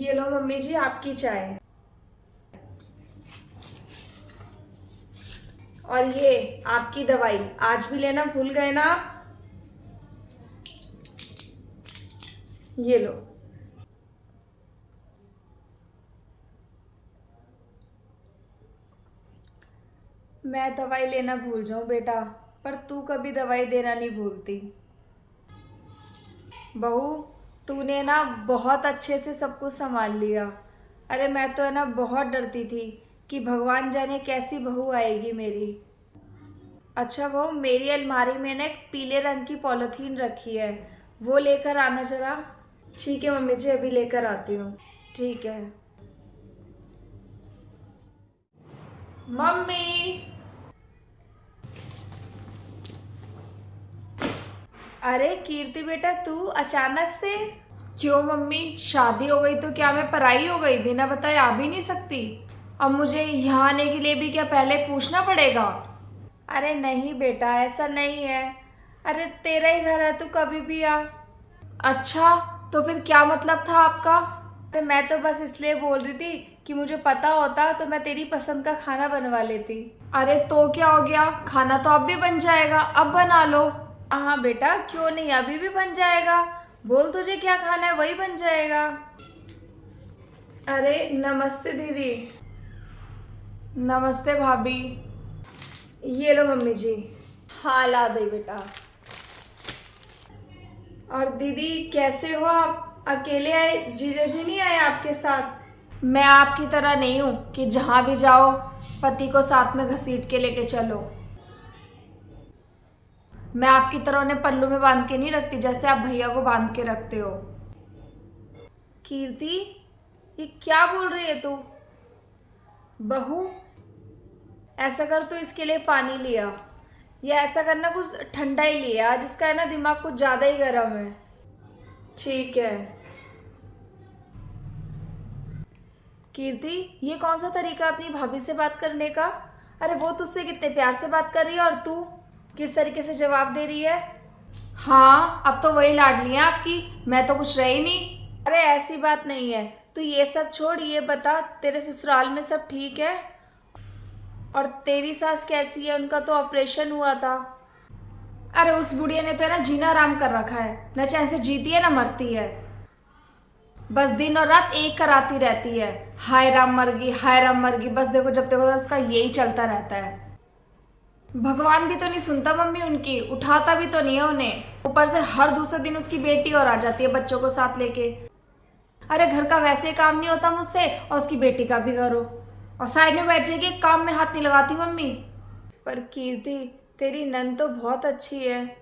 ये लो मम्मी जी आपकी चाय। और ये आपकी दवाई, आज भी लेना भूल गए ना आप। ये लो। मैं दवाई लेना भूल जाऊं बेटा, पर तू कभी दवाई देना नहीं भूलती। बहू, तूने ना बहुत अच्छे से सब कुछ संभाल लिया। अरे मैं तो है ना बहुत डरती थी कि भगवान जाने कैसी बहू आएगी मेरी। अच्छा बहू, मेरी अलमारी में ना एक पीले रंग की पॉलिथीन रखी है, वो लेकर आना जरा। ठीक है मम्मी जी, अभी लेकर आती हूँ। ठीक है। मम्मी। अरे कीर्ति बेटा, तू अचानक से? क्यों मम्मी, शादी हो गई तो क्या मैं पराई हो गई? बिना बताए आ भी नहीं सकती? अब मुझे यहाँ आने के लिए भी क्या पहले पूछना पड़ेगा? अरे नहीं बेटा, ऐसा नहीं है। अरे तेरा ही घर है, तू कभी भी आ। अच्छा, तो फिर क्या मतलब था आपका? अरे मैं तो बस इसलिए बोल रही थी कि मुझे पता होता तो मैं तेरी पसंद का खाना बनवा लेती। अरे तो क्या हो गया, खाना तो अब भी बन जाएगा, अब बना लो। हाँ बेटा, क्यों नहीं, अभी भी बन जाएगा। बोल तुझे क्या खाना है, वही बन जाएगा। अरे नमस्ते दीदी। नमस्ते भाभी। ये लो मम्मी जी। हाँ ला दे बेटा। और दीदी कैसे हो आप? अकेले आए? जीजा जी नहीं आए आपके साथ? मैं आपकी तरह नहीं हूँ कि जहाँ भी जाओ पति को साथ में घसीट के लेके चलो। मैं आपकी तरह उन्हें पल्लू में बांध के नहीं रखती जैसे आप भैया को बांध के रखते हो। कीर्ति, ये क्या बोल रही है तू? बहू, ऐसा कर, तू इसके लिए पानी लिया, या ऐसा करना कुछ ठंडा ही लिया, जिसका है ना दिमाग कुछ ज्यादा ही गर्म है। ठीक है। कीर्ति, ये कौन सा तरीका है अपनी भाभी से बात करने का? अरे वो तुझसे कितने प्यार से बात कर रही है और तू किस तरीके से जवाब दे रही है? हाँ, अब तो वही लाडली है आपकी, मैं तो कुछ रही नहीं। अरे ऐसी बात नहीं है, तू ये सब छोड़, ये बता तेरे ससुराल में सब ठीक है? और तेरी सास कैसी है? उनका तो ऑपरेशन हुआ था। अरे उस बुढ़िया ने तो है ना जीना आराम कर रखा है, न चैन से जीती है न मरती है, बस दिन और रात एक कराती रहती है, हाय राम मर गई, हाय राम मर गई, बस देखो जब देखो उसका यही चलता रहता है। भगवान भी तो नहीं सुनता मम्मी उनकी, उठाता भी तो नहीं है उन्हें, ऊपर से हर दूसरे दिन उसकी बेटी और आ जाती है बच्चों को साथ लेके। अरे घर का वैसे ही काम नहीं होता मुझसे, और उसकी बेटी का भी करो, और साइड में बैठ जाएगी, काम में हाथ नहीं लगाती मम्मी। पर कीर्ति, तेरी नंद तो बहुत अच्छी है,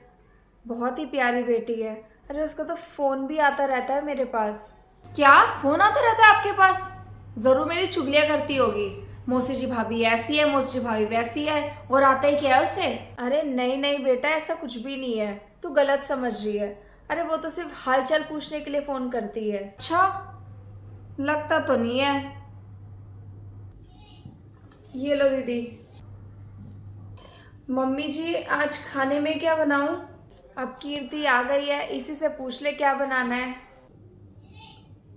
बहुत ही प्यारी बेटी है। अरे उसको तो फोन भी आता रहता है मेरे पास। क्या फोन आता रहता है आपके पास? जरूर मेरी चुगलियां करती होगी, मौसी जी भाभी ऐसी है, मौसी जी भाभी वैसी है, और आता ही क्या है उसे? अरे नहीं नहीं बेटा, ऐसा कुछ भी नहीं है, तू गलत समझ रही है। अरे वो तो सिर्फ हालचाल पूछने के लिए फोन करती है। अच्छा, लगता तो नहीं है। ये लो दीदी। मम्मी जी, आज खाने में क्या बनाऊं? अब कीर्ति आ गई है, इसी से पूछ ले क्या बनाना है।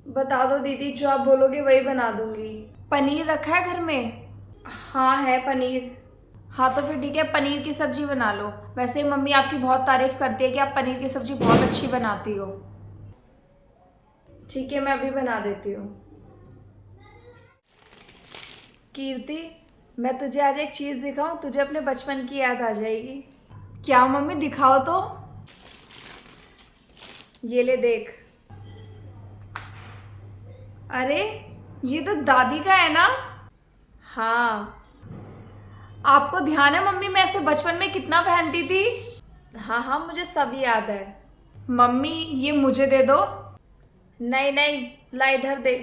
बता दो दीदी, जो आप बोलोगे वही बना दूंगी। पनीर रखा है घर में? हाँ है पनीर। हाँ तो फिर ठीक है, पनीर की सब्जी बना लो। वैसे ही मम्मी आपकी बहुत तारीफ करती है कि आप पनीर की सब्जी बहुत अच्छी बनाती हो। ठीक है, मैं अभी बना देती हूँ। कीर्ति, मैं तुझे आज एक चीज दिखाऊं, तुझे अपने बचपन की याद आ जाएगी। क्या मम्मी, दिखाओ तो। ये ले देख। अरे ये तो दादी का है ना? हाँ। आपको ध्यान है मम्मी, मैं ऐसे बचपन में कितना पहनती थी? हाँ हाँ, मुझे सब याद है। मम्मी ये मुझे दे दो। नहीं नहीं, ला इधर दे।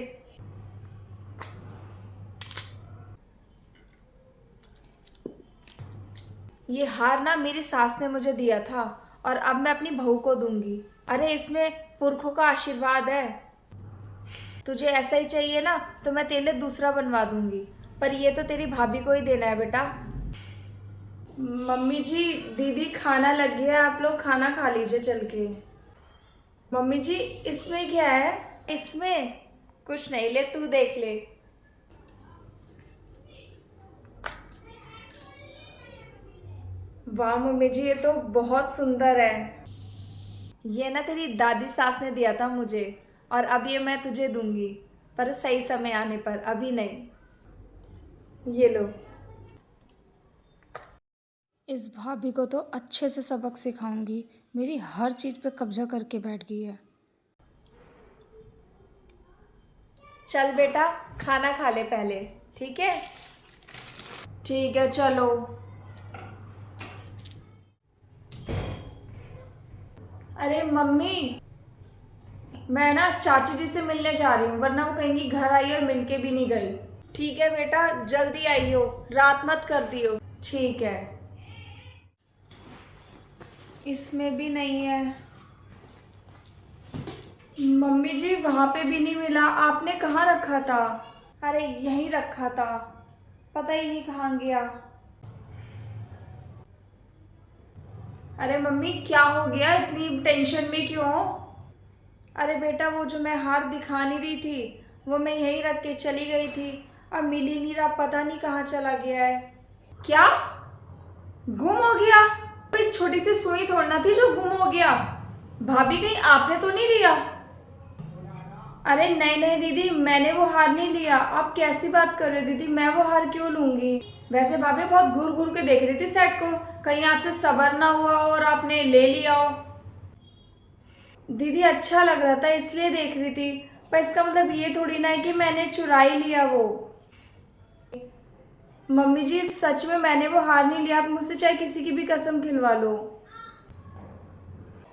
ये हार ना मेरी सास ने मुझे दिया था, और अब मैं अपनी बहू को दूंगी। अरे इसमें पुरखों का आशीर्वाद है। तुझे ऐसा ही चाहिए ना तो मैं तेरे लिए दूसरा बनवा दूंगी, पर ये तो तेरी भाभी को ही देना है बेटा। मम्मी जी, दीदी खाना लग गया है, आप लोग खाना खा लीजिए चल के। मम्मी जी, इसमें क्या है? इसमें कुछ नहीं, ले तू देख ले। वाह मम्मी जी, ये तो बहुत सुंदर है। ये ना तेरी दादी सास ने दिया था मुझे, और अब ये मैं तुझे दूंगी, पर सही समय आने पर, अभी नहीं। ये लो। इस भाभी को तो अच्छे से सबक सिखाऊंगी, मेरी हर चीज़ पे कब्जा करके बैठ गई है। चल बेटा, खाना खा ले पहले, ठीक है? ठीक है, चलो। अरे मम्मी, मैं ना चाची जी से मिलने जा रही हूँ, वरना वो कहेंगी घर आई और मिलके भी नहीं गई। ठीक है बेटा, जल्दी आइयो, रात मत कर दियो। ठीक है। इसमें भी नहीं है। मम्मी जी, वहाँ पे भी नहीं मिला। आपने कहाँ रखा था? अरे यहीं रखा था, पता ही नहीं कहाँ गया। अरे मम्मी, क्या हो गया? इतनी टेंशन में क्यों हो? अरे बेटा, वो जो मैं हार दिखा नहीं रही थी, वो मैं यहीं रख के चली गई थी। अब मिल ही नहीं रहा, पता नहीं कहाँ चला गया है। क्या? गुम हो गया? कोई छोटी सी सुई थोड़ना थी जो गुम हो गया। भाभी, कहीं आपने तो नहीं लिया? अरे नहीं नहीं दीदी, मैंने वो हार नहीं लिया। आप कैसी बात कर रहे हो दीदी? मैं वो हार क्यों लूंगी? वैसे भाभी बहुत घूर घूर के देख रही थी सेट को, कहीं आपसे सबर ना हुआ हो और आपने ले लिया हो। दीदी अच्छा लग रहा था इसलिए देख रही थी, पर इसका मतलब ये थोड़ी ना है कि मैंने चुरा ही लिया वो। मम्मी जी, सच में मैंने वो हार नहीं लिया। आप मुझसे चाहे किसी की भी कसम खिलवा लो,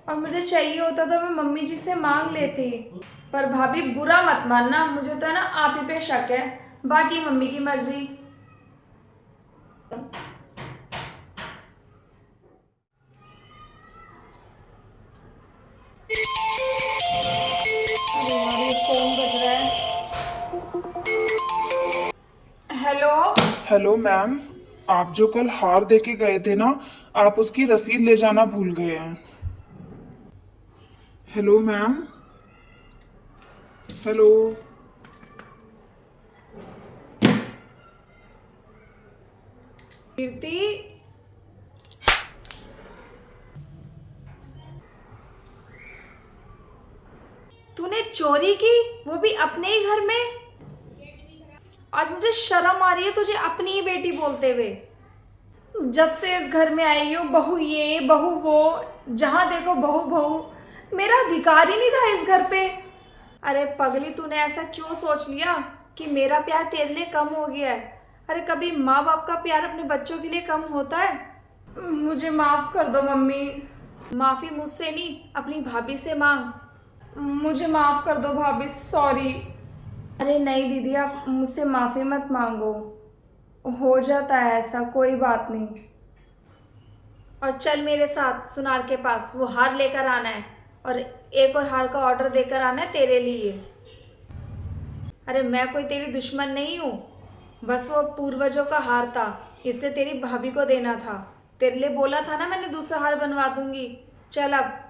और मुझे चाहिए होता तो मैं मम्मी जी से मांग लेती। पर भाभी, बुरा मत मानना, मुझे तो है ना आप ही पे शक है, बाकी मम्मी की मर्जी। अरे यार, ये फोन बज रहा है। हेलो। हेलो मैम, आप जो कल हार दे के गए थे ना, आप उसकी रसीद ले जाना भूल गए हैं। Hello ma'am. हेलो। कीर्ति, तूने चोरी की, वो भी अपने ही घर में? आज मुझे शर्म आ रही है तुझे अपनी ही बेटी बोलते हुए। जब से इस घर में आई हो, बहू ये बहू वो, जहाँ देखो बहू बहू। मेरा अधिकार ही नहीं रहा इस घर पे। अरे पगली, तूने ऐसा क्यों सोच लिया कि मेरा प्यार तेरे लिए कम हो गया है? अरे कभी माँ बाप का प्यार अपने बच्चों के लिए कम होता है? मुझे माफ कर दो मम्मी। माफी मुझसे नहीं, अपनी भाभी से मांग। मुझे माफ कर दो भाभी, सॉरी। अरे नहीं दीदी, आप मुझसे माफी मत मांगो, हो जाता है ऐसा, कोई बात नहीं। और चल मेरे साथ सुनार के पास, वो हार लेकर आना है, और एक और हार का ऑर्डर देकर आना है तेरे लिए। अरे मैं कोई तेरी दुश्मन नहीं हूँ, बस वो पूर्वजों का हार था, इसलिए तेरी भाभी को देना था। तेरे लिए बोला था ना मैंने, दूसरा हार बनवा दूंगी। चल अब